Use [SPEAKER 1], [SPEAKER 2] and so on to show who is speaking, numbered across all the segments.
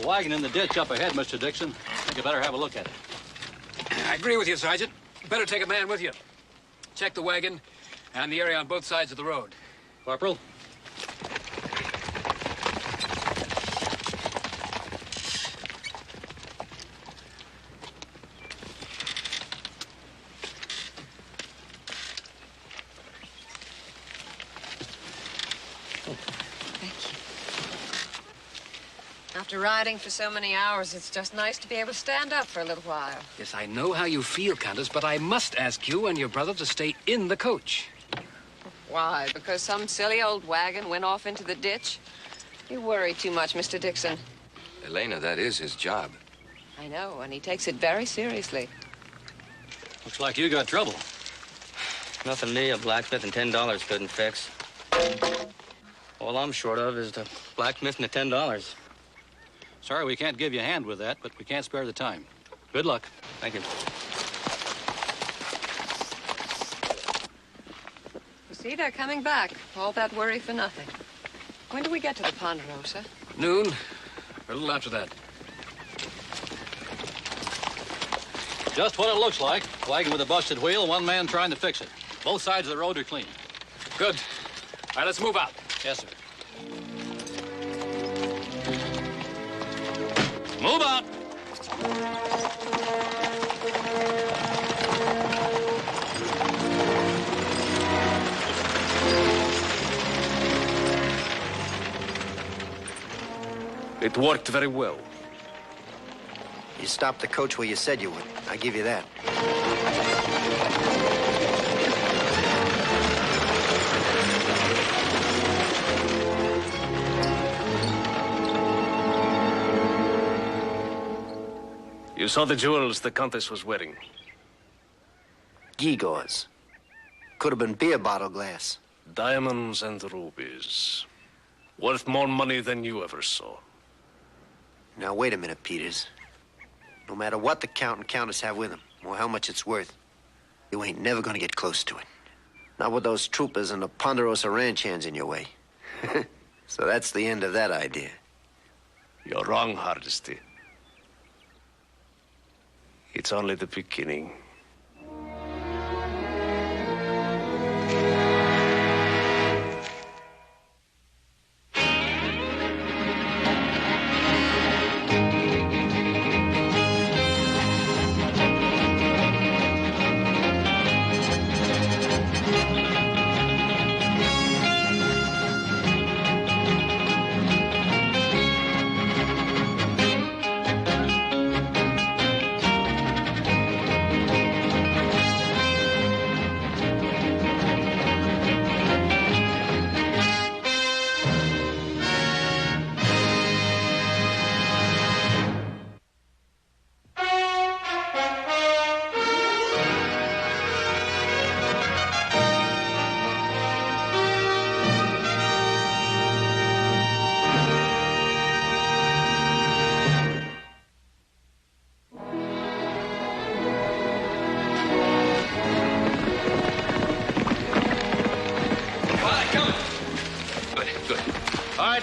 [SPEAKER 1] wagon in the ditch up ahead, Mr. Dixon. I think you better have a look at it.
[SPEAKER 2] I agree with you, Sergeant. Better take a man with you. Check the wagon and the area on both sides of the road.
[SPEAKER 1] Corporal?
[SPEAKER 3] After riding for so many hours, it's just nice to be able to stand up for a little while.
[SPEAKER 2] Yes, I know how you feel, Countess, but I must ask you and your brother to stay in the coach.
[SPEAKER 3] Why? Because some silly old wagon went off into the ditch? You worry too much, Mr. Dixon.
[SPEAKER 4] Elena, that is his job.
[SPEAKER 3] I know, and he takes it very seriously.
[SPEAKER 1] Looks like you got trouble.
[SPEAKER 5] Nothing me, a blacksmith and $10 couldn't fix. All I'm short of is the blacksmith and the $10.
[SPEAKER 1] Sorry we can't give you a hand with that, but we can't spare the time. Good luck.
[SPEAKER 5] Thank you.
[SPEAKER 3] You see, they're coming back. All that worry for nothing. When do we get to the Ponderosa?
[SPEAKER 2] Noon, or a little after that.
[SPEAKER 1] Just what it looks like. Wagon with a busted wheel, one man trying to fix it. Both sides of the road are clean.
[SPEAKER 2] Good. All right, let's move out.
[SPEAKER 1] Yes, sir. Move out.
[SPEAKER 6] It worked very well.
[SPEAKER 7] You stopped the coach where you said you would. I give you that.
[SPEAKER 6] You saw the jewels the Countess was wearing.
[SPEAKER 7] Gewgaws. Could have been beer bottle glass.
[SPEAKER 6] Diamonds and rubies. Worth more money than you ever saw.
[SPEAKER 7] Now, wait a minute, Peters. No matter what the Count and Countess have with them, or how much it's worth, you ain't never gonna get close to it. Not with those troopers and the Ponderosa Ranch hands in your way. So that's the end of that idea.
[SPEAKER 6] You're wrong, Hardesty. It's only the beginning.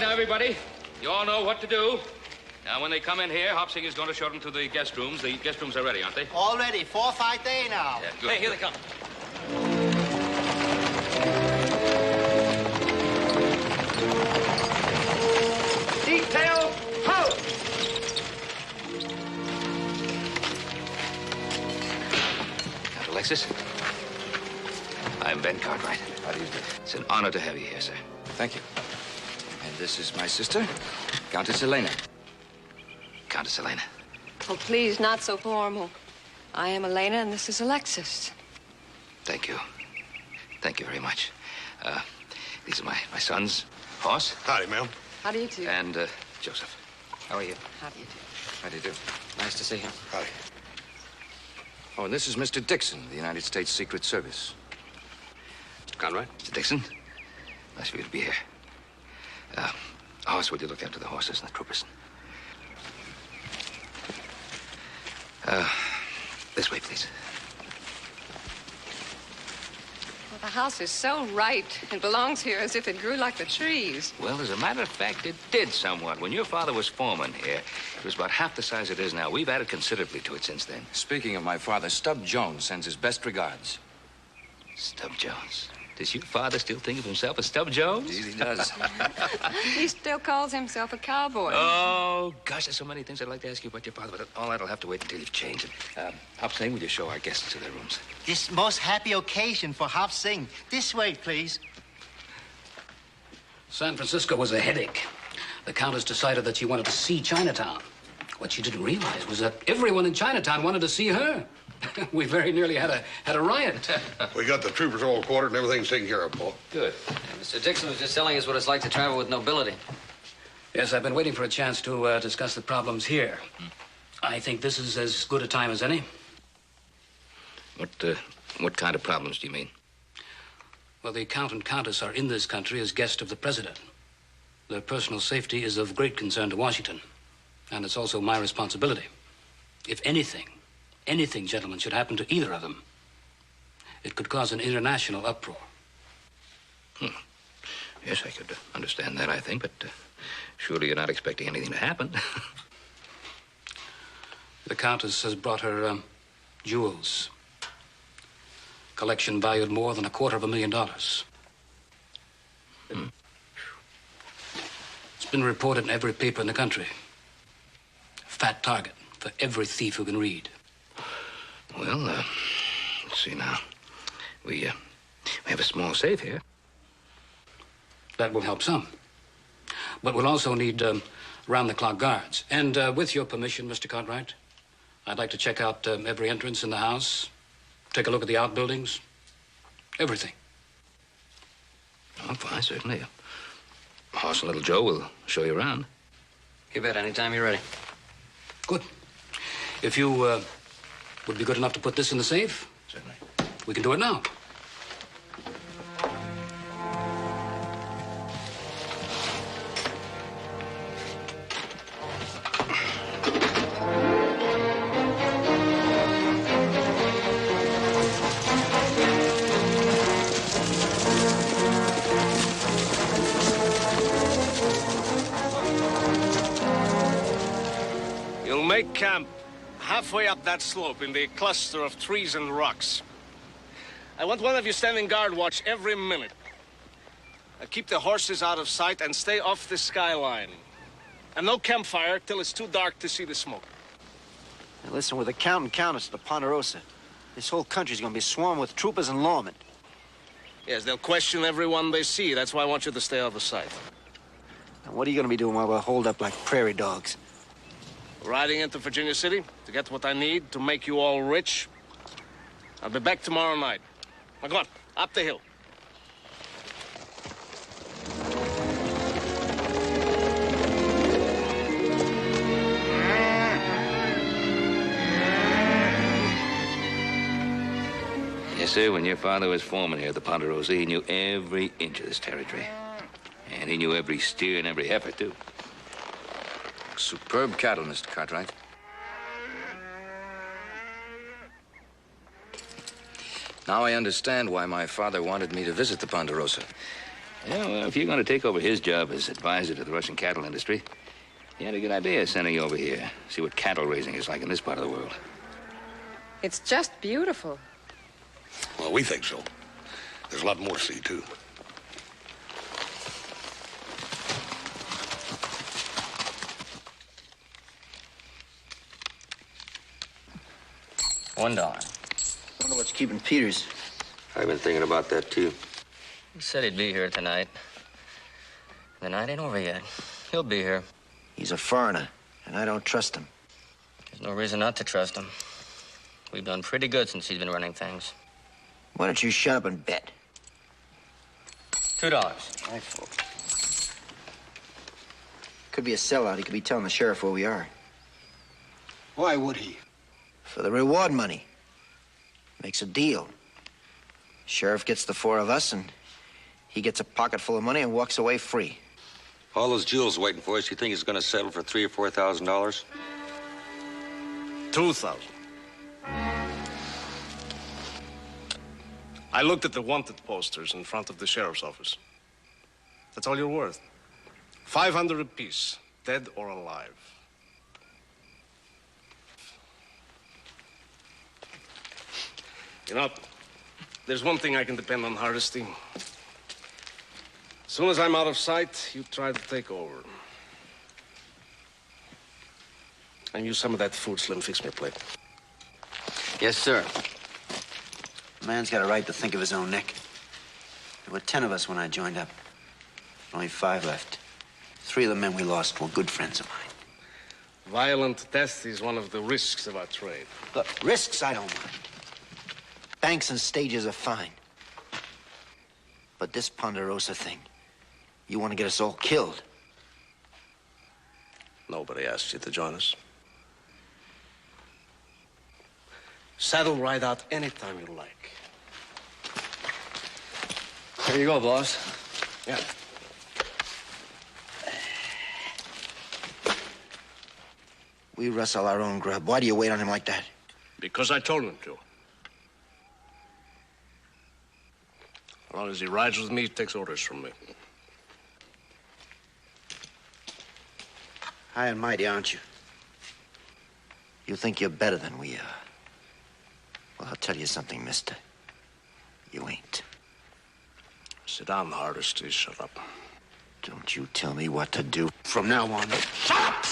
[SPEAKER 2] Everybody, you all know what to do. Now, when they come in here, Hopsing is going to show them to the guest rooms. The guest rooms are ready, aren't they?
[SPEAKER 8] All ready. 4-5 day now.
[SPEAKER 2] Yeah, good.
[SPEAKER 5] Hey, here they come.
[SPEAKER 8] Detail, ho!
[SPEAKER 4] Count Alexis. I'm Ben Cartwright. How do you do? It's an honor to have you here, sir. Thank you. And this is my sister, Countess Elena. Countess Elena.
[SPEAKER 3] Oh, please, not so formal. I am Elena, and this is Alexis.
[SPEAKER 4] Thank you. Thank you very much. These are my sons, Hoss.
[SPEAKER 6] Howdy, ma'am.
[SPEAKER 3] How do you do?
[SPEAKER 4] And Joseph. How are you?
[SPEAKER 3] How do you do?
[SPEAKER 4] How do you do? Nice to see you.
[SPEAKER 6] Howdy.
[SPEAKER 4] Oh, and this is Mr. Dixon, the United States Secret Service.
[SPEAKER 6] Mr. Conrad.
[SPEAKER 4] Mr. Dixon, nice for you to be here. Hoss, would you look after the horses and the troopers? This way, please.
[SPEAKER 3] Well, The house is so right. It belongs here as if it grew like the trees.
[SPEAKER 4] Well, as a matter of fact, it did somewhat. When your father was foreman here, it was about half the size it is now. We've added considerably to it since then.
[SPEAKER 9] Speaking of my father, Stub Jones sends his best regards.
[SPEAKER 4] Stub Jones. Does your father still think of himself as Stub Jones?
[SPEAKER 9] Indeed, he does.
[SPEAKER 3] He still calls himself a cowboy.
[SPEAKER 4] Oh, gosh, there's so many things I'd like to ask you about your father, but all that'll have to wait until you've changed it. Hop Sing, will you show our guests to their rooms?
[SPEAKER 8] This most happy occasion for Hop Sing. This way, please.
[SPEAKER 2] San Francisco was a headache. The Countess decided that she wanted to see Chinatown. What she didn't realize was that everyone in Chinatown wanted to see her. We very nearly had a riot.
[SPEAKER 10] We got the troopers all quartered and everything's taken care of, Paul.
[SPEAKER 5] Good. Mr. Dixon was just telling us what it's like to travel with nobility.
[SPEAKER 2] Yes, I've been waiting for a chance to discuss the problems here. I think this is as good a time as any.
[SPEAKER 4] What kind of problems do you mean?
[SPEAKER 2] Well, the Count and Countess are in this country as guests of the President. Their personal safety is of great concern to Washington. And it's also my responsibility. If anything, gentlemen, should happen to either of them, it could cause an international uproar.
[SPEAKER 4] Yes, I could understand that, I think, but surely you're not expecting anything to happen.
[SPEAKER 2] The Countess has brought her jewels. Collection valued more than $250,000. It's been reported in every paper in the country. Fat target for every thief who can read.
[SPEAKER 4] Well, let's see now. We have a small safe here.
[SPEAKER 2] That will help some. But we'll also need round-the-clock guards. And with your permission, Mr. Cartwright, I'd like to check out every entrance in the house, take a look at the outbuildings, everything.
[SPEAKER 4] Oh, fine, certainly. Hoss and Little Joe will show you around.
[SPEAKER 5] You bet, anytime you're ready.
[SPEAKER 2] Good. If you would be good enough to put this in the safe,
[SPEAKER 4] Certainly.
[SPEAKER 2] we can do it now.
[SPEAKER 6] You'll make camp halfway up that slope in the cluster of trees and rocks. I want one of you standing guard watch every minute. Keep the horses out of sight and stay off the skyline. And no campfire till it's too dark to see the smoke.
[SPEAKER 7] Now listen, with the Count and Countess of the Ponderosa, this whole country's gonna be swarmed with troopers and lawmen.
[SPEAKER 6] Yes, they'll question everyone they see. That's why I want you to stay out of sight.
[SPEAKER 7] Now what are you gonna be doing while we're holed up like prairie dogs?
[SPEAKER 6] Riding into Virginia City to get what I need to make you all rich. I'll be back tomorrow night. Now go on, up the hill.
[SPEAKER 4] Yes, sir, when your father was foreman here at the Ponderosa, he knew every inch of this territory. And he knew every steer and every heifer, too.
[SPEAKER 9] Superb cattle, Mr. Cartwright. Now I understand why my father wanted me to visit the Ponderosa.
[SPEAKER 4] Yeah, well, if you're going to take over his job as advisor to the Russian cattle industry, he had a good idea of sending you over here. See what cattle raising is like in this part of the world.
[SPEAKER 3] It's just beautiful.
[SPEAKER 10] Well, we think so. There's a lot more to see, too.
[SPEAKER 5] $1.
[SPEAKER 7] Wonder what's keeping Peters.
[SPEAKER 5] I've been thinking about that, too. He said he'd be here tonight. The night ain't over yet. He'll be here.
[SPEAKER 7] He's a foreigner, and I don't trust him.
[SPEAKER 5] There's no reason not to trust him. We've done pretty good since he's been running things.
[SPEAKER 7] Why don't you shut up and bet?
[SPEAKER 5] $2.
[SPEAKER 7] I fool. Could be a sellout. He could be telling the sheriff where we are.
[SPEAKER 10] Why would he?
[SPEAKER 7] For the reward money. Makes a deal. Sheriff gets the four of us, and he gets a pocket full of money and walks away free.
[SPEAKER 11] All those jewels waiting for us, you think he's going to settle for $3,000 or $4,000?
[SPEAKER 6] 2,000. I looked at the wanted posters in front of the sheriff's office. That's all you're worth. 500 apiece, dead or alive. You know, there's one thing I can depend on, Hardesty. As soon as I'm out of sight, you try to take over. And use some of that food, Slim. Fix me a plate.
[SPEAKER 5] Yes, sir.
[SPEAKER 7] A man's got a right to think of his own neck. There were 10 of us when I joined up. Only 5 left. 3 of the men we lost were good friends of mine.
[SPEAKER 6] Violent death is one of the risks of our trade.
[SPEAKER 7] Look, risks I don't mind. Banks and stages are fine. But this Ponderosa thing, you want to get us all killed.
[SPEAKER 6] Nobody asked you to join us. Saddle ride out anytime you like.
[SPEAKER 5] Here you go, boss.
[SPEAKER 6] Yeah.
[SPEAKER 7] We rustle our own grub. Why do you wait on him like that?
[SPEAKER 6] Because I told him to. As long as he rides with me, he takes orders from me.
[SPEAKER 7] High and mighty, aren't you? You think you're better than we are. Well, I'll tell you something, mister. You ain't.
[SPEAKER 6] Sit down, Hardesty. Shut up.
[SPEAKER 7] Don't you tell me what to do from now on. Shut up!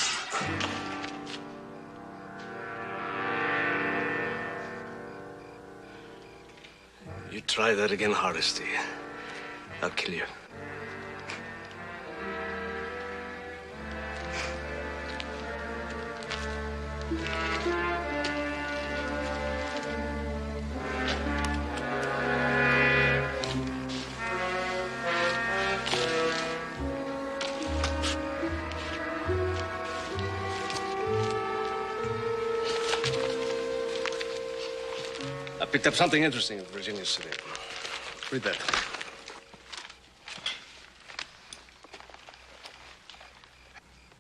[SPEAKER 6] You try that again, Hardesty. I'll kill you. I picked up something interesting in Virginia City. Read that.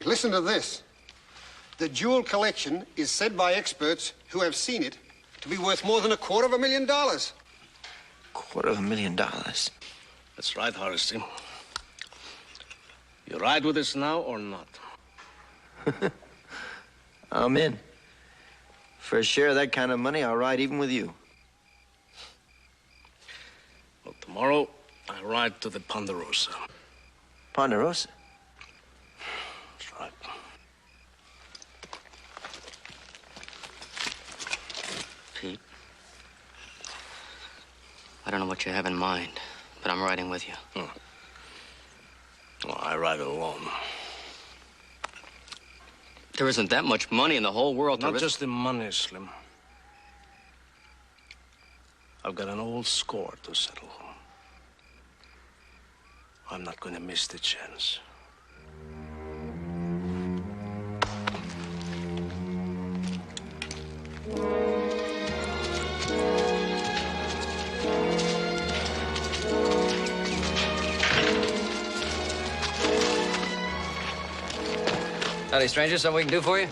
[SPEAKER 12] Listen to this. The jewel collection is said by experts who have seen it to be worth more than $250,000.
[SPEAKER 7] $250,000?
[SPEAKER 6] That's right, Hardesty. You ride with us now or not?
[SPEAKER 7] I'm in. For a share of that kind of money, I'll ride even with you.
[SPEAKER 6] Well, tomorrow, I ride to the Ponderosa.
[SPEAKER 7] Ponderosa?
[SPEAKER 6] That's right.
[SPEAKER 5] Pete, I don't know what you have in mind, but I'm riding with you.
[SPEAKER 6] Well, I ride alone.
[SPEAKER 5] There isn't that much money in the whole world to
[SPEAKER 6] Not
[SPEAKER 5] risk.
[SPEAKER 6] just the money, Slim. I've got an old score to settle. I'm not going to miss the chance.
[SPEAKER 5] Howdy, stranger. Something we can do for you?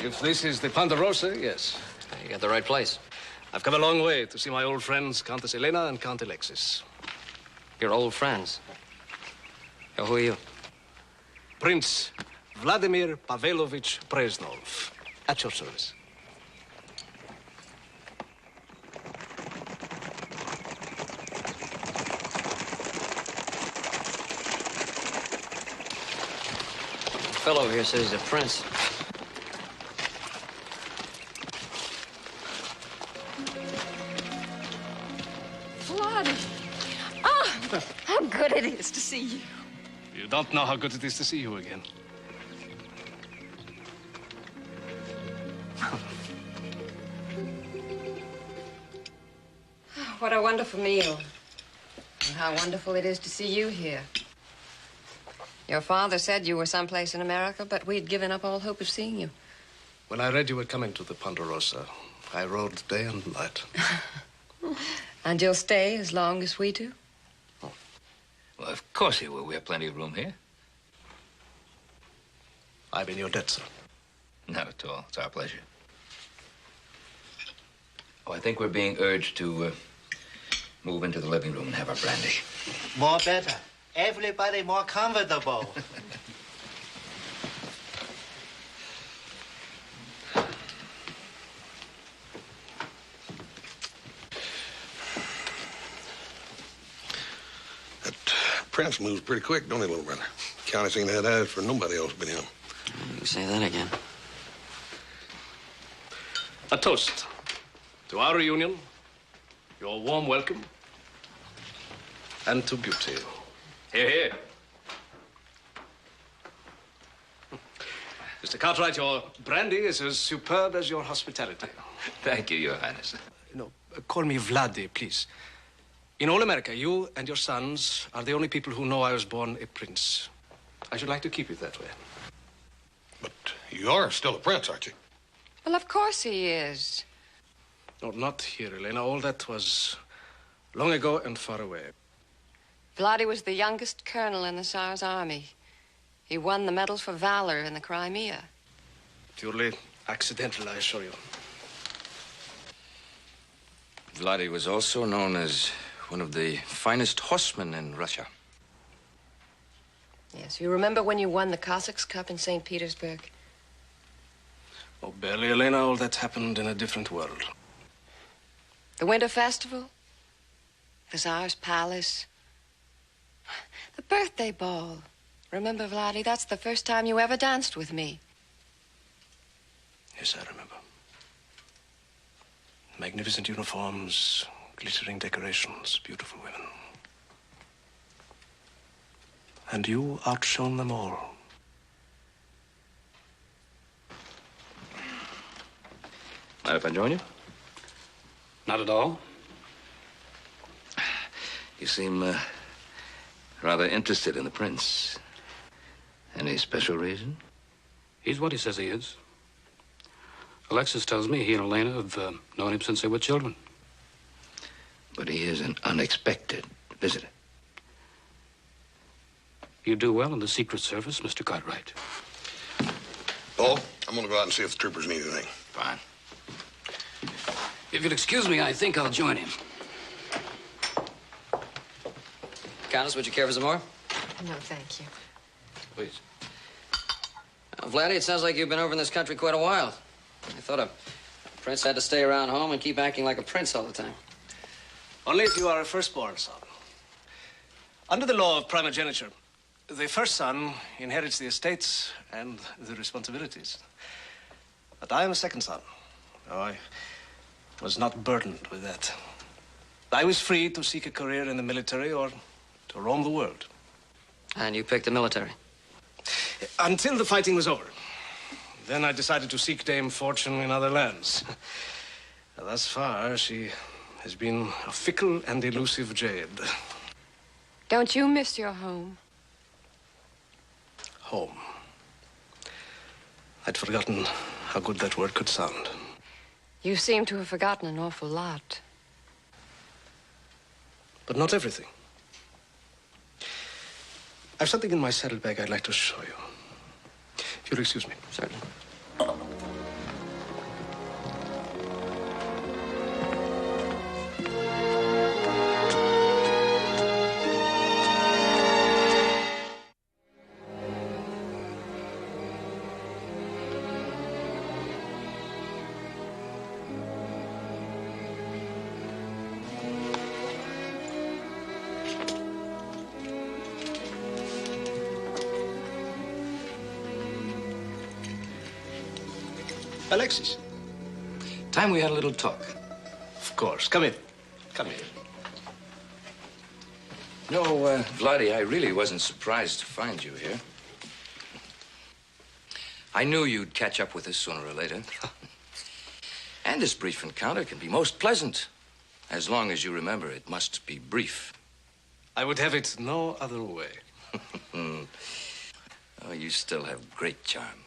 [SPEAKER 6] If this is the Ponderosa, yes.
[SPEAKER 5] You got the right place.
[SPEAKER 6] I've come a long way to see my old friends, Countess Elena and Count Alexis.
[SPEAKER 5] Your old friends. Oh, who are you?
[SPEAKER 6] Prince Vladimir Pavelovich Preznov. At your service.
[SPEAKER 5] The fellow over here says he's a prince.
[SPEAKER 3] Vladi. Ah, how good it is to see you.
[SPEAKER 6] You don't know how good it is to see you again.
[SPEAKER 3] What a wonderful meal. And how wonderful it is to see you here. Your father said you were someplace in America, but we'd given up all hope of seeing you.
[SPEAKER 6] When I read you were coming to the Ponderosa, I rode day and night.
[SPEAKER 3] And you'll stay as long as we do?
[SPEAKER 9] Well, of course he will. We have plenty of room here.
[SPEAKER 6] I'm in your debt, sir.
[SPEAKER 9] Not at all. It's our pleasure. Oh, I think we're being urged to move into the living room and have our brandy.
[SPEAKER 8] More better. Everybody more comfortable.
[SPEAKER 10] That Prince moves pretty quick, don't he, little brother? County's ain't had eyes for nobody else but him.
[SPEAKER 5] You say that again.
[SPEAKER 6] A toast to our reunion, your warm welcome, and to beauty. Hear, hear. Mr. Cartwright, your brandy is as superb as your hospitality.
[SPEAKER 4] Thank you, Your Highness.
[SPEAKER 6] No, call me Vladdy, please. In all America, you and your sons are the only people who know I was born a prince. I should like to keep it that way.
[SPEAKER 10] But you are still a prince, aren't you?
[SPEAKER 3] Well, of course he is.
[SPEAKER 6] No, not here, Elena. All that was long ago and far away.
[SPEAKER 3] Vladdy was the youngest colonel in the Tsar's army. He won the Medal for Valor in the Crimea.
[SPEAKER 6] Purely accidental, I assure you.
[SPEAKER 9] Vladdy was also known as one of the finest horsemen in Russia.
[SPEAKER 3] Yes, you remember when you won the Cossacks' Cup in St. Petersburg?
[SPEAKER 6] Oh, barely, Elena. All that happened in a different world.
[SPEAKER 3] The Winter Festival? The Tsar's Palace? The birthday ball. Remember, Vladdy, that's the first time you ever danced with me.
[SPEAKER 6] Yes, I remember. Magnificent uniforms, glittering decorations, beautiful women. And you outshone them all.
[SPEAKER 4] Mind if I join you?
[SPEAKER 2] Not at all.
[SPEAKER 4] You seem rather interested in the prince. Any special reason?
[SPEAKER 2] He's what he says he is. Alexis tells me he and Elena have known him since they were children.
[SPEAKER 4] But he is an unexpected visitor.
[SPEAKER 2] You do well in the Secret Service, Mr. Cartwright.
[SPEAKER 10] Paul, I'm gonna go out and see if the troopers need anything.
[SPEAKER 4] Fine.
[SPEAKER 2] If you'll excuse me, I think I'll join him.
[SPEAKER 5] Countess, would you care for some more?
[SPEAKER 3] No, thank you.
[SPEAKER 5] Please. Vladdy, it sounds like you've been over in this country quite a while. I thought a prince had to stay around home and keep acting like a prince all the time.
[SPEAKER 6] Only if you are a firstborn son. Under the law of primogeniture, the first son inherits the estates and the responsibilities. But I am a second son. I was not burdened with that. I was free to seek a career in the military or to roam the world.
[SPEAKER 5] And you picked the military?
[SPEAKER 6] Until the fighting was over. Then I decided to seek Dame Fortune in other lands. Thus far, she has been a fickle and elusive jade.
[SPEAKER 3] Don't you miss your home?
[SPEAKER 6] Home. I'd forgotten how good that word could sound.
[SPEAKER 3] You seem to have forgotten an awful lot.
[SPEAKER 6] But not everything. I've something in my saddlebag I'd like to show you. If you'll excuse me.
[SPEAKER 5] Certainly.
[SPEAKER 6] Alexis.
[SPEAKER 9] Time we had a little talk.
[SPEAKER 6] Of course. Come in. Come in.
[SPEAKER 9] No, Vladdy, I really wasn't surprised to find you here. I knew you'd catch up with us sooner or later. And this brief encounter can be most pleasant, as long as you remember it must be brief.
[SPEAKER 6] I would have it no other way.
[SPEAKER 9] Oh, you still have great charm.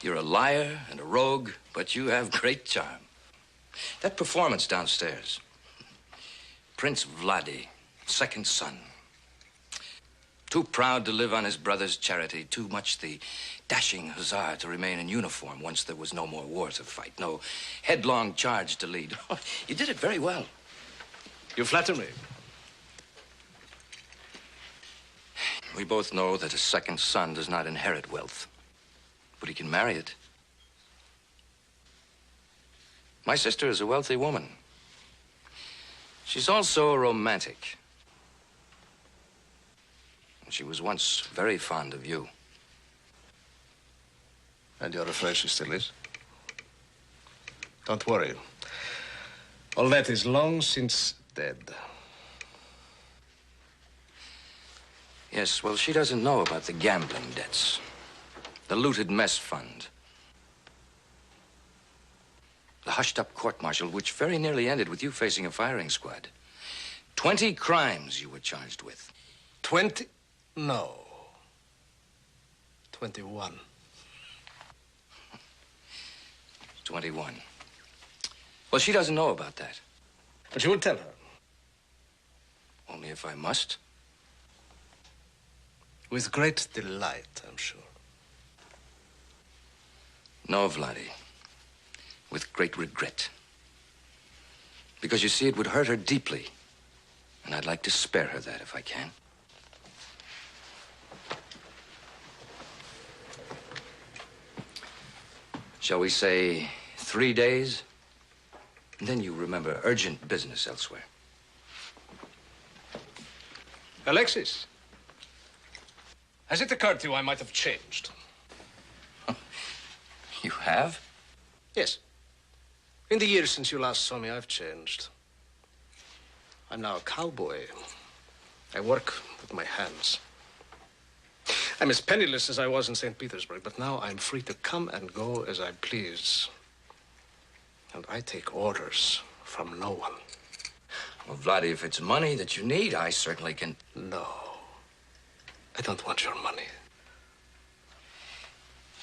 [SPEAKER 9] You're a liar and a rogue, but you have great charm. That performance downstairs. Prince Vladdy, second son. Too proud to live on his brother's charity, too much the dashing hussar to remain in uniform once there was no more war to fight, no headlong charge to lead. You did it very well.
[SPEAKER 6] You flatter me.
[SPEAKER 9] We both know that a second son does not inherit wealth, but he can marry it. My sister is a wealthy woman. She's also a romantic. She was once very fond of you.
[SPEAKER 6] And you're afraid she still is? Don't worry. All that is long since dead.
[SPEAKER 9] Yes, well, she doesn't know about the gambling debts, the looted mess fund, the hushed-up court-martial, which very nearly ended with you facing a firing squad. 20 crimes you were charged with.
[SPEAKER 6] 20? No. 21.
[SPEAKER 9] 21. Well, she doesn't know about that.
[SPEAKER 6] But you will tell her.
[SPEAKER 9] Only if I must.
[SPEAKER 6] With great delight, I'm sure.
[SPEAKER 9] No, Vladdy. With great regret. Because you see, it would hurt her deeply. And I'd like to spare her that if I can. Shall we say 3 days? And then you remember urgent business elsewhere.
[SPEAKER 6] Alexis, has it occurred to you I might have changed?
[SPEAKER 9] You have?
[SPEAKER 6] Yes. In the years since you last saw me, I've changed. I'm now a cowboy. I work with my hands. I'm as penniless as I was in St. Petersburg, but now I'm free to come and go as I please. And I take orders from no one.
[SPEAKER 9] Well, Vladdy, if it's money that you need, I certainly can...
[SPEAKER 6] No. I don't want your money.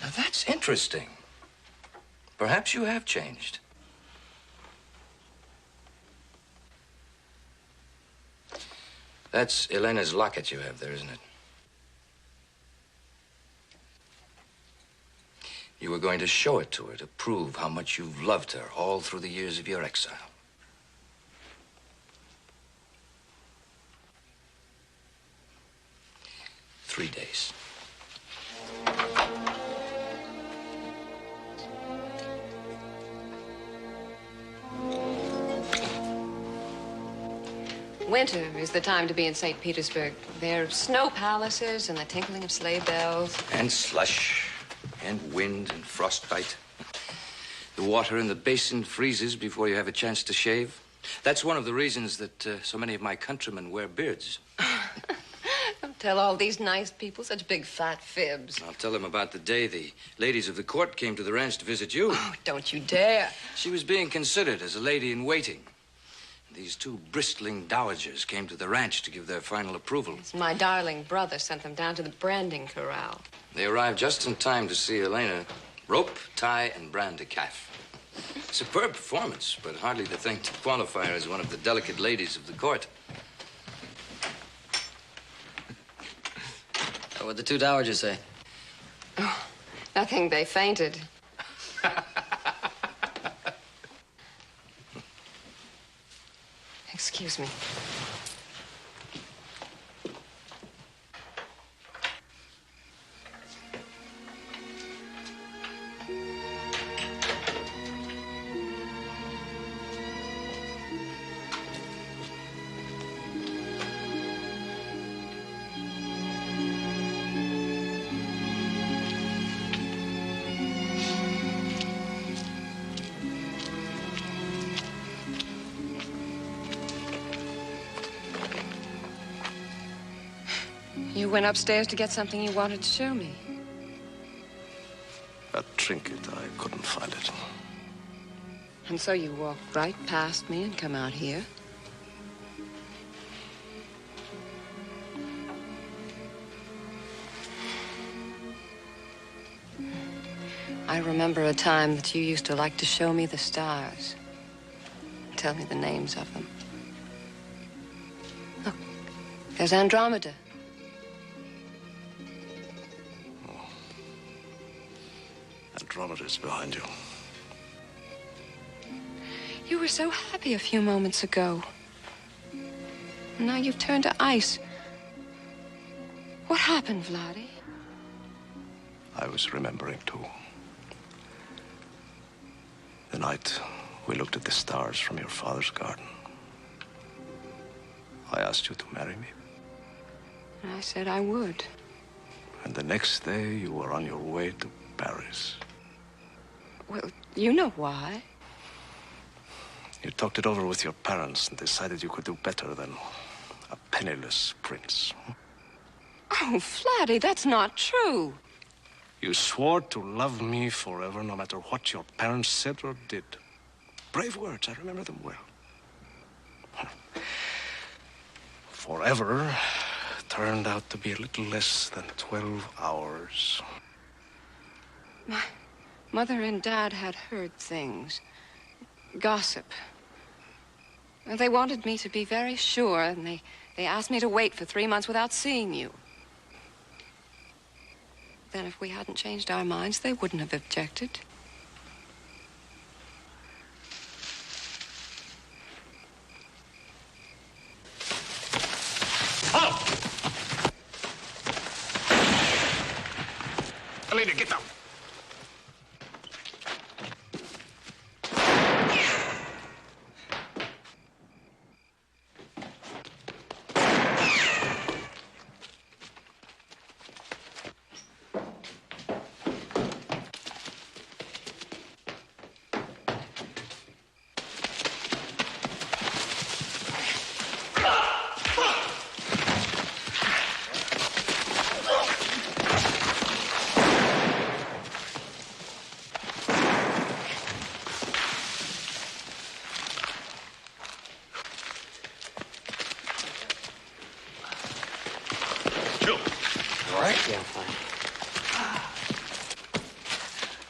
[SPEAKER 9] Now, that's interesting. Perhaps you have changed. That's Elena's locket you have there, isn't it? You were going to show it to her to prove how much you've loved her all through the years of your exile. Three days.
[SPEAKER 3] Winter is the time to be in St. Petersburg. There are snow palaces and the tinkling of sleigh bells.
[SPEAKER 9] And slush, and wind, and frostbite. The water in the basin freezes before you have a chance to shave. That's one of the reasons that so many of my countrymen wear beards.
[SPEAKER 3] Don't tell all these nice people such big fat fibs.
[SPEAKER 9] I'll tell them about the day the ladies of the court came to the ranch to visit you.
[SPEAKER 3] Oh, don't you dare.
[SPEAKER 9] She was being considered as a lady in waiting. These two bristling dowagers came to the ranch to give their final approval.
[SPEAKER 3] My darling brother sent them down to the branding corral.
[SPEAKER 9] They arrived just in time to see Elena rope, tie, and brand a calf. Superb performance, but hardly the thing to qualify her as one of the delicate ladies of the court.
[SPEAKER 5] What'd the two dowagers say?
[SPEAKER 3] Oh, nothing. They fainted. Excuse me. You went upstairs to get something you wanted to show me.
[SPEAKER 6] A trinket. I couldn't find it.
[SPEAKER 3] And so you walked right past me and come out here? I remember a time that you used to like to show me the stars. Tell me the names of them. Look, there's Andromeda.
[SPEAKER 6] Andromeda's behind you.
[SPEAKER 3] You were so happy a few moments ago. And now you've turned to ice. What happened, Vladdy?
[SPEAKER 13] I was remembering, too. The night we looked at the stars from your father's garden. I asked you to marry me.
[SPEAKER 3] And I said I would.
[SPEAKER 13] And the next day, you were on your way to Paris.
[SPEAKER 3] Well, you know why.
[SPEAKER 13] You talked it over with your parents and decided you could do better than a penniless prince.
[SPEAKER 3] Oh, Vladdy, that's not true.
[SPEAKER 13] You swore to love me forever, no matter what your parents said or did. Brave words, I remember them well. Forever turned out to be a little less than 12 hours.
[SPEAKER 3] My mother and Dad had heard things. Gossip. They wanted me to be very sure, and they asked me to wait for 3 months without seeing you. Then if we hadn't changed our minds, they wouldn't have objected.
[SPEAKER 6] Halt! Elena, get down.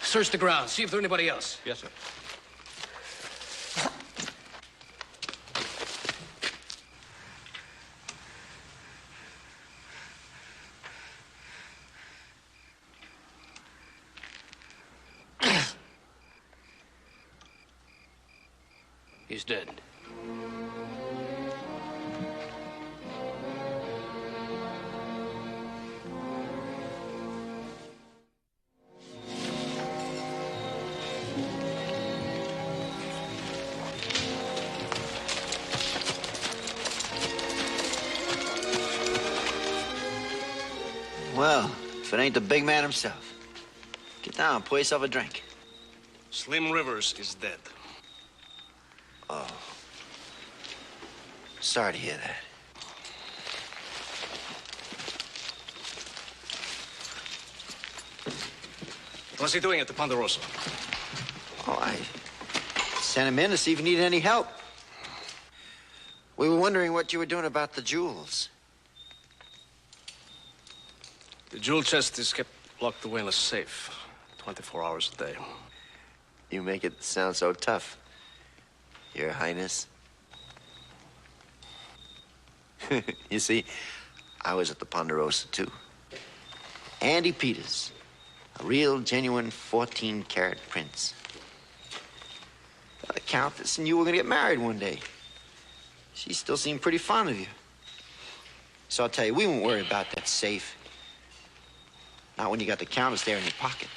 [SPEAKER 2] Search the ground. See if there's anybody else.
[SPEAKER 11] Yes, sir.
[SPEAKER 2] He's dead.
[SPEAKER 7] Well, if it ain't the big man himself. Get down, pour yourself a drink.
[SPEAKER 6] Slim Rivers is dead.
[SPEAKER 7] Oh. Sorry to hear that.
[SPEAKER 6] What's he doing at the Ponderosa?
[SPEAKER 7] Oh, I sent him in to see if he needed any help. We were wondering what you were doing about the jewels.
[SPEAKER 6] The jewel chest is kept locked away in a safe 24 hours a day.
[SPEAKER 7] You make it sound so tough, Your Highness. You see, I was at the Ponderosa, too. Andy Peters, a real, genuine 14-carat prince. The Countess and you were going to get married one day. She still seemed pretty fond of you. So I'll tell you, we won't worry about that safe. Not when you got the Countess there in your pocket.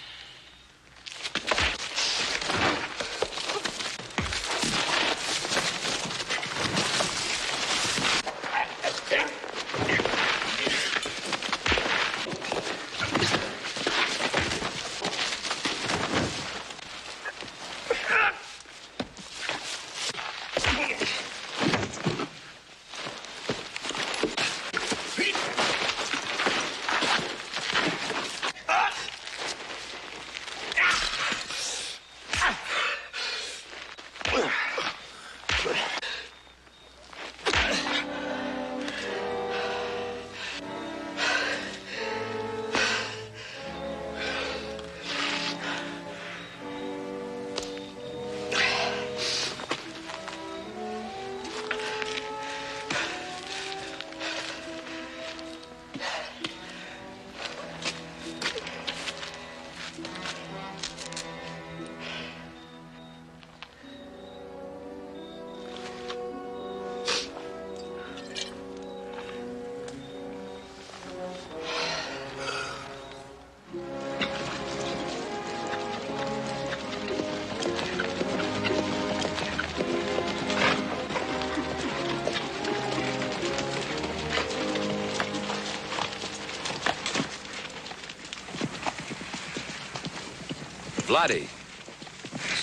[SPEAKER 9] Vladi.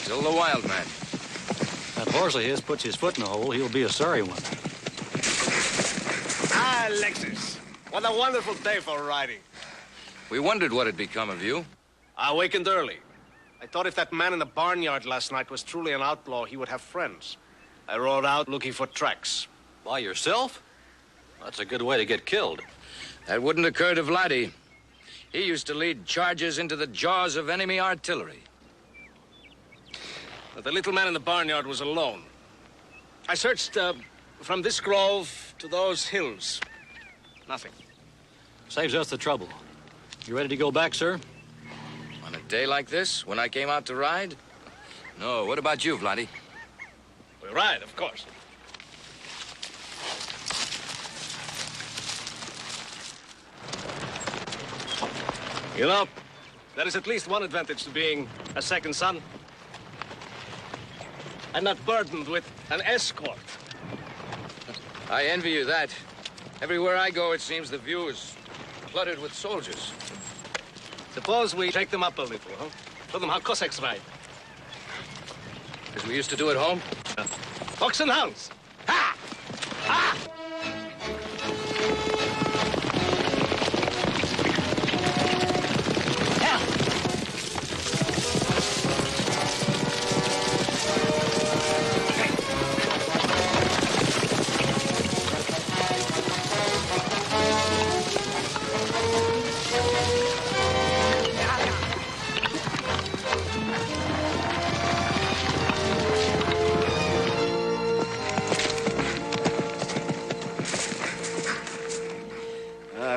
[SPEAKER 9] Still the wild man.
[SPEAKER 1] That horse of his puts his foot in the hole, he'll be a sorry one.
[SPEAKER 6] Ah, Alexis. What a wonderful day for riding.
[SPEAKER 9] We wondered what had become of you.
[SPEAKER 6] I awakened early. I thought if that man in the barnyard last night was truly an outlaw, he would have friends. I rode out looking for tracks.
[SPEAKER 1] By yourself? That's a good way to get killed.
[SPEAKER 9] That wouldn't occur to Vladi. He used to lead charges into the jaws of enemy artillery.
[SPEAKER 6] But the little man in the barnyard was alone. I searched from this grove to those hills. Nothing.
[SPEAKER 1] Saves us the trouble. You ready to go back, sir?
[SPEAKER 9] On a day like this, when I came out to ride? No, what about you, Vladi?
[SPEAKER 6] We ride, of course. You know, there is at least one advantage to being a second son. I'm not burdened with an escort.
[SPEAKER 9] I envy you that. Everywhere I go, it seems the view is cluttered with soldiers.
[SPEAKER 6] Suppose we shake them up a little, huh? Show them how Cossacks ride.
[SPEAKER 9] As we used to do at home?
[SPEAKER 6] Fox and hounds. Ha! Ha!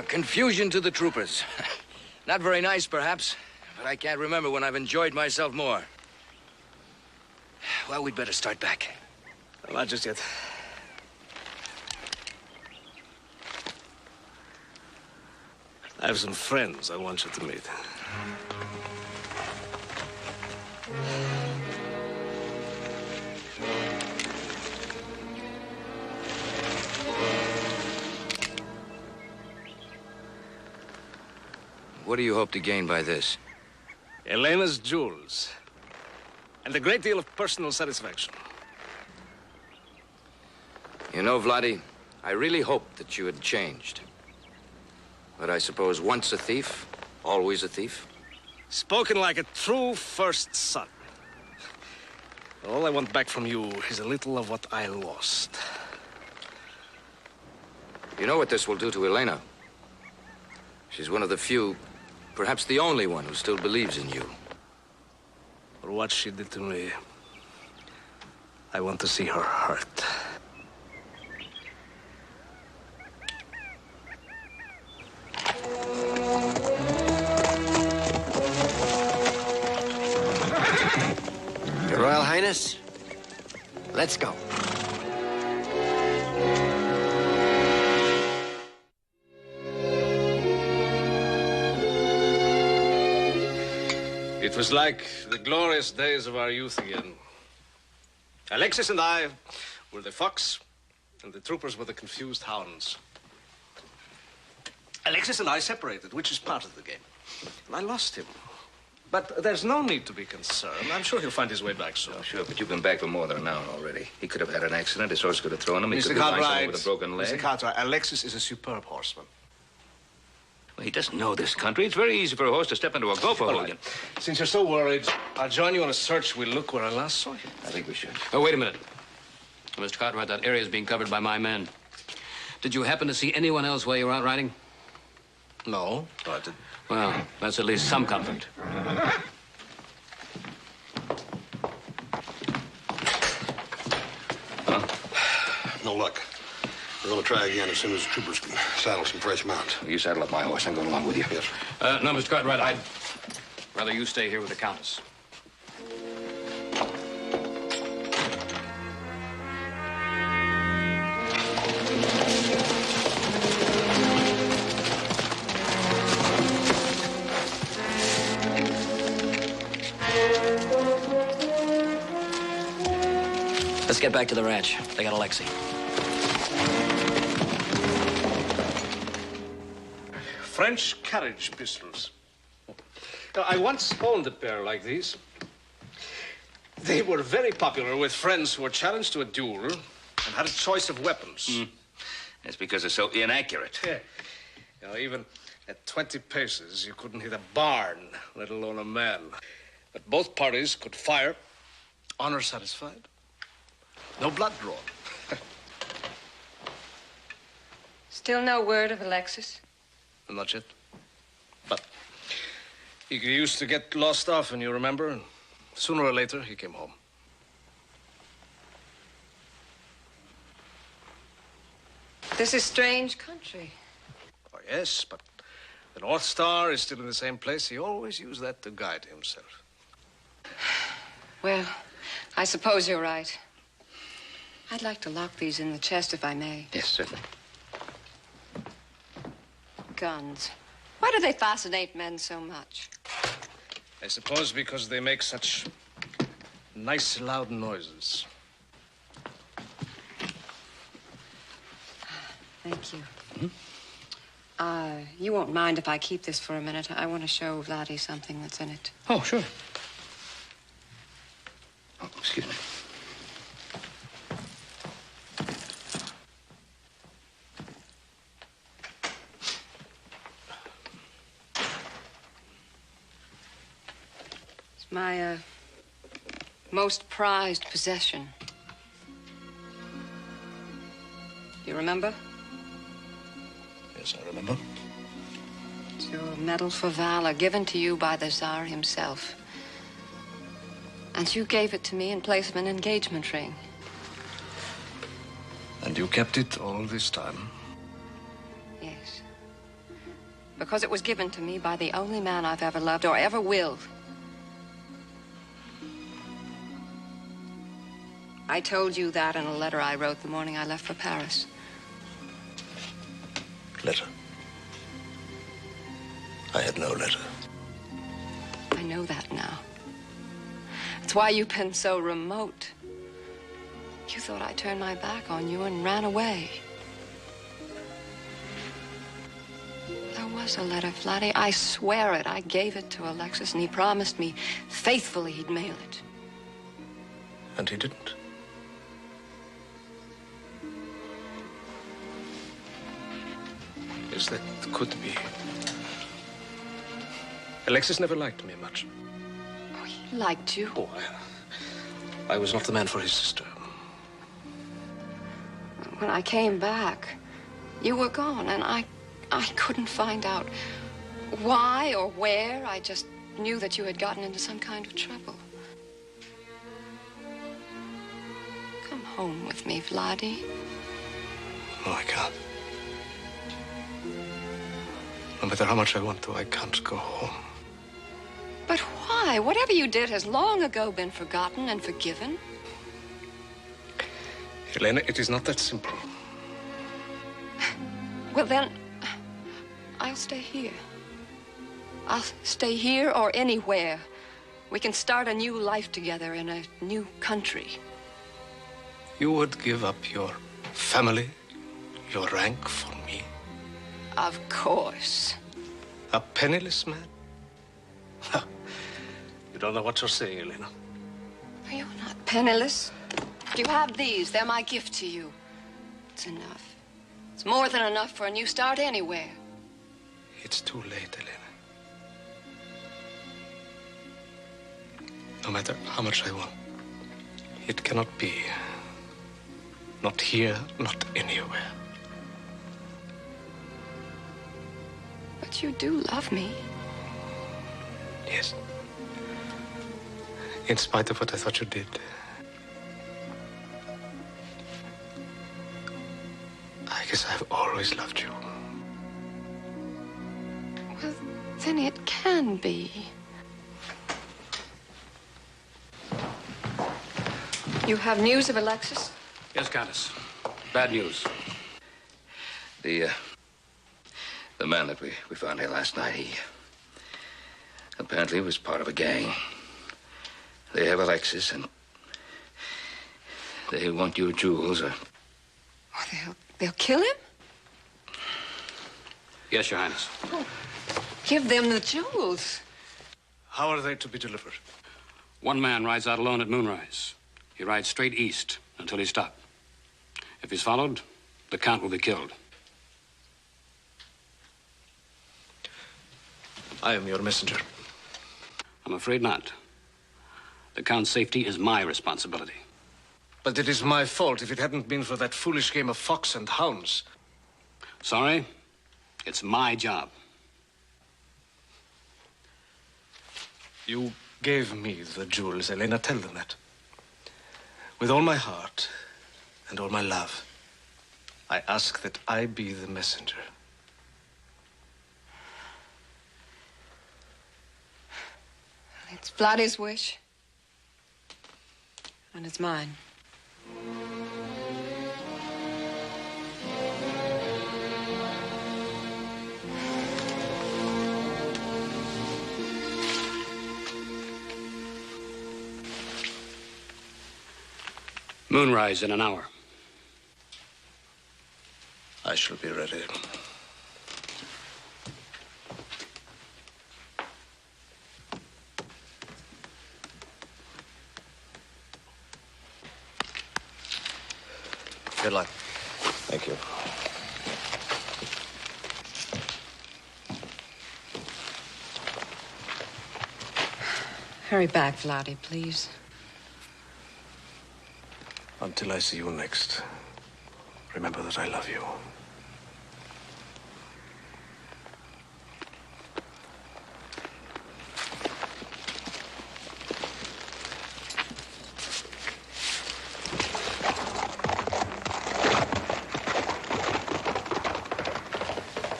[SPEAKER 9] Confusion to the troopers. Not very nice, perhaps, but I can't remember when I've enjoyed myself more. Well, we'd better start back.
[SPEAKER 6] Well, not just yet. I have some friends I want you to meet.
[SPEAKER 9] What do you hope to gain by this?
[SPEAKER 6] Elena's jewels. And a great deal of personal satisfaction.
[SPEAKER 9] You know, Vladi, I really hoped that you had changed. But I suppose once a thief, always a thief?
[SPEAKER 6] Spoken like a true first son. All I want back from you is a little of what I lost.
[SPEAKER 9] You know what this will do to Elena? She's one of the few, perhaps the only one who still believes in you.
[SPEAKER 6] For what she did to me, I want to see her hurt.
[SPEAKER 7] Your Royal Highness, let's go.
[SPEAKER 6] It was like the glorious days of our youth again. Alexis and I were the fox, and the troopers were the confused hounds. Alexis and I separated, which is part of the game. And I lost him. But there's no need to be concerned. I'm sure he'll find his way back soon.
[SPEAKER 9] Oh, sure, but you've been back for more than an hour already. He could have had an accident. His horse could have thrown him. He could be lying with a broken leg.
[SPEAKER 6] Mr. Cartwright, Alexis is a superb horseman.
[SPEAKER 9] Well, he doesn't know this country. It's very easy for a horse to step into a gopher hole again.
[SPEAKER 6] Since you're so worried, I'll join you on a search. We'll look where I last saw you.
[SPEAKER 9] I think we should.
[SPEAKER 2] Oh, wait a minute. Mr. Cartwright, that area is being covered by my men. Did you happen to see anyone else while you were out riding?
[SPEAKER 6] No, I didn't.
[SPEAKER 2] Well, that's at least some comfort.
[SPEAKER 10] No luck. We're going to try again as soon as the troopers can saddle some fresh mounts.
[SPEAKER 9] You saddle up my horse. I'm going along with you.
[SPEAKER 10] Yes, sir.
[SPEAKER 2] No, Mr. Cartwright, I'd rather you stay here with the Countess.
[SPEAKER 5] Let's get back to the ranch. They got Alexei.
[SPEAKER 6] French carriage pistols. I once owned a pair like these. They were very popular with friends who were challenged to a duel and had a choice of weapons.
[SPEAKER 9] That's because they're so inaccurate.
[SPEAKER 6] Yeah. You know, even at 20 paces, you couldn't hit a barn, let alone a man. But both parties could fire, honor satisfied, no blood drawn.
[SPEAKER 3] Still no word of Alexis?
[SPEAKER 6] Not yet. But he used to get lost often, you remember? And sooner or later, he came home.
[SPEAKER 3] This is strange country.
[SPEAKER 6] Oh, yes, but the North Star is still in the same place. He always used that to guide himself.
[SPEAKER 3] Well, I suppose you're right. I'd like to lock these in the chest, if I may.
[SPEAKER 2] Yes, certainly.
[SPEAKER 3] Guns. Why do they fascinate men so much?
[SPEAKER 6] I suppose because they make such nice, loud noises.
[SPEAKER 3] Thank you. You won't mind if I keep this for a minute. I want to show Vladdy something that's in it.
[SPEAKER 2] Oh, sure. Oh, excuse me.
[SPEAKER 3] It's my, most prized possession. Do you remember?
[SPEAKER 6] Yes, I remember.
[SPEAKER 3] It's your medal for valor, given to you by the Tsar himself. And you gave it to me in place of an engagement ring.
[SPEAKER 6] And you kept it all this time?
[SPEAKER 3] Yes. Because it was given to me by the only man I've ever loved or ever will. I told you that in a letter I wrote the morning I left for Paris.
[SPEAKER 6] Letter? I had no letter.
[SPEAKER 3] I know that now. That's why you've been so remote. You thought I turned my back on you and ran away. There was a letter, Vladdy. I swear it. I gave it to Alexis, and he promised me faithfully he'd mail it.
[SPEAKER 6] And he didn't? Yes, that could be. Alexis never liked me much.
[SPEAKER 3] Oh, he liked you.
[SPEAKER 6] Oh, I was not the man for his sister.
[SPEAKER 3] When I came back, you were gone, and I couldn't find out why or where. I just knew that you had gotten into some kind of trouble. Come home with me, Vladdy.
[SPEAKER 6] No, I can't. No matter how much I want to, I can't go home.
[SPEAKER 3] But why? Whatever you did has long ago been forgotten and forgiven.
[SPEAKER 6] Helena, it is not that simple.
[SPEAKER 3] Well, then, I'll stay here. I'll stay here or anywhere. We can start a new life together in a new country.
[SPEAKER 6] You would give up your family, your rank for me?
[SPEAKER 3] Of course.
[SPEAKER 6] A penniless man? You don't know what you're saying, Elena.
[SPEAKER 3] You're not penniless. You have these. They're my gift to you. It's enough. It's more than enough for a new start anywhere.
[SPEAKER 6] It's too late, Elena. No matter how much I want, it cannot be. Not here, not anywhere.
[SPEAKER 3] But you do love me.
[SPEAKER 6] Yes. In spite of what I thought you did. I guess I've always loved you.
[SPEAKER 3] Well, then it can be. You have news of Alexis?
[SPEAKER 2] Yes, Countess. Bad news.
[SPEAKER 9] The man that we found here last night, he apparently was part of a gang. They have Alexis, and they want your jewels.
[SPEAKER 3] Oh, they'll kill him?
[SPEAKER 2] Yes, Your Highness.
[SPEAKER 3] Oh, give them the jewels.
[SPEAKER 13] How are they to be delivered?
[SPEAKER 2] One man rides out alone at moonrise. He rides straight east until he's stopped. If he's followed, the Count will be killed.
[SPEAKER 13] I am your messenger.
[SPEAKER 2] I'm afraid not. The Count's safety is my responsibility.
[SPEAKER 13] But it is my fault if it hadn't been for that foolish game of fox and hounds.
[SPEAKER 2] Sorry, it's my job.
[SPEAKER 13] You gave me the jewels, Elena. Tell them that. With all my heart and all my love, I ask that I be the messenger.
[SPEAKER 3] It's Vladdy's wish. And it's mine.
[SPEAKER 2] Moonrise in an hour.
[SPEAKER 13] I shall be ready.
[SPEAKER 4] Good luck.
[SPEAKER 13] Thank you.
[SPEAKER 3] Hurry back, Vladdy, please.
[SPEAKER 13] Until I see you next, remember that I love you.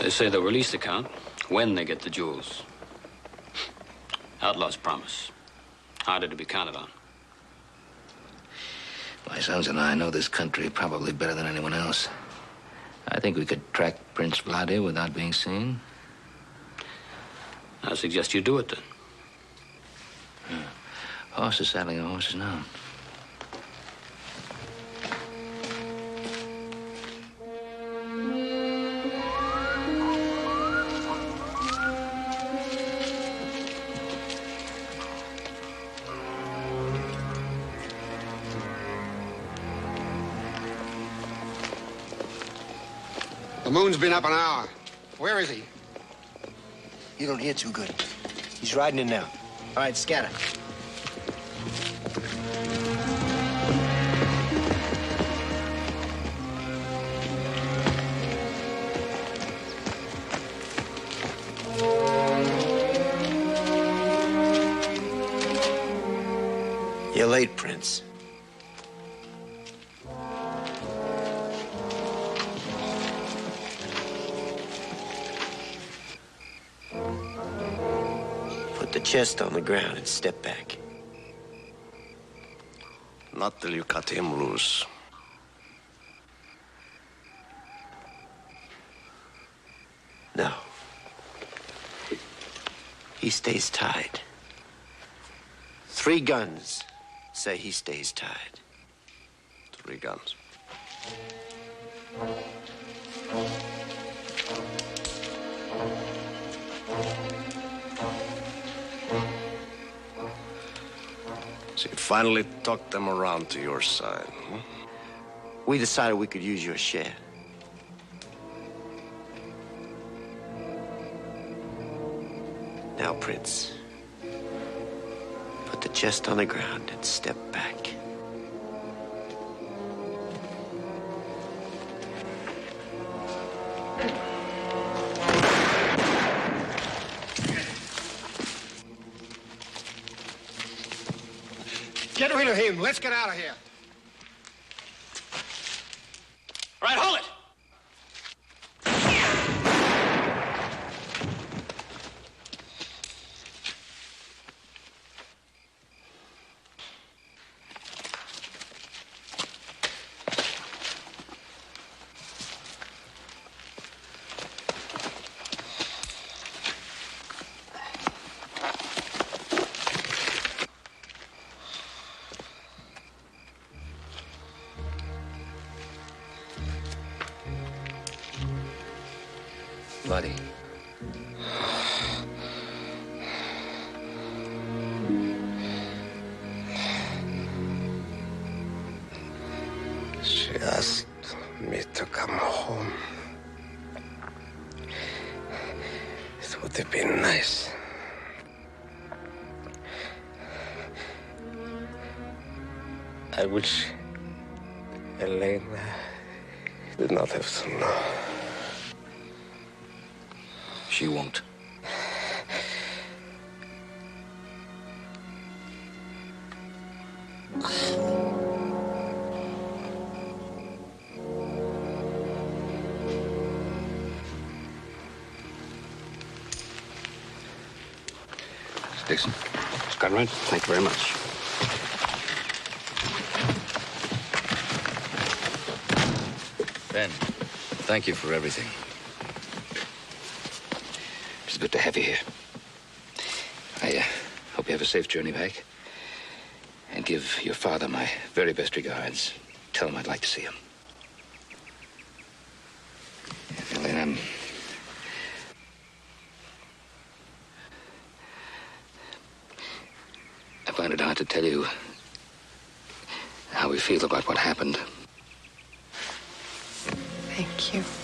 [SPEAKER 2] They say they'll release the Count when they get the jewels. Outlaws promise. Harder to be counted on.
[SPEAKER 4] My sons and I know this country probably better than anyone else. I think we could track Prince Vladdy without being seen.
[SPEAKER 2] I suggest you do it, then.
[SPEAKER 4] Horses saddling a horse is known.
[SPEAKER 12] The moon's been up an hour. Where is he?
[SPEAKER 7] You don't hear too good. He's riding in now. All right, scatter. You're late, Prince. Put the chest on the ground and step back.
[SPEAKER 13] Not till you cut him loose.
[SPEAKER 7] No. He stays tied. 3 guns say he stays tied.
[SPEAKER 13] 3 guns. So you finally talked them around to your side, huh?
[SPEAKER 7] We decided we could use your share. Now, Prince, put the chest on the ground and step back.
[SPEAKER 12] Get rid of him. Let's get out of here.
[SPEAKER 2] All right, hold it!
[SPEAKER 4] Vladdy.
[SPEAKER 13] would have been nice. I wish Elena did not have to know.
[SPEAKER 9] She won't. Dixon.
[SPEAKER 2] Cartwright, thank you very much.
[SPEAKER 9] Ben, thank you for everything. It's good to have you here. I hope you have a safe journey back. And give your father my very best regards. Tell him I'd like to see him. Elaine, I find it hard to tell you how we feel about what happened.
[SPEAKER 3] Thank you.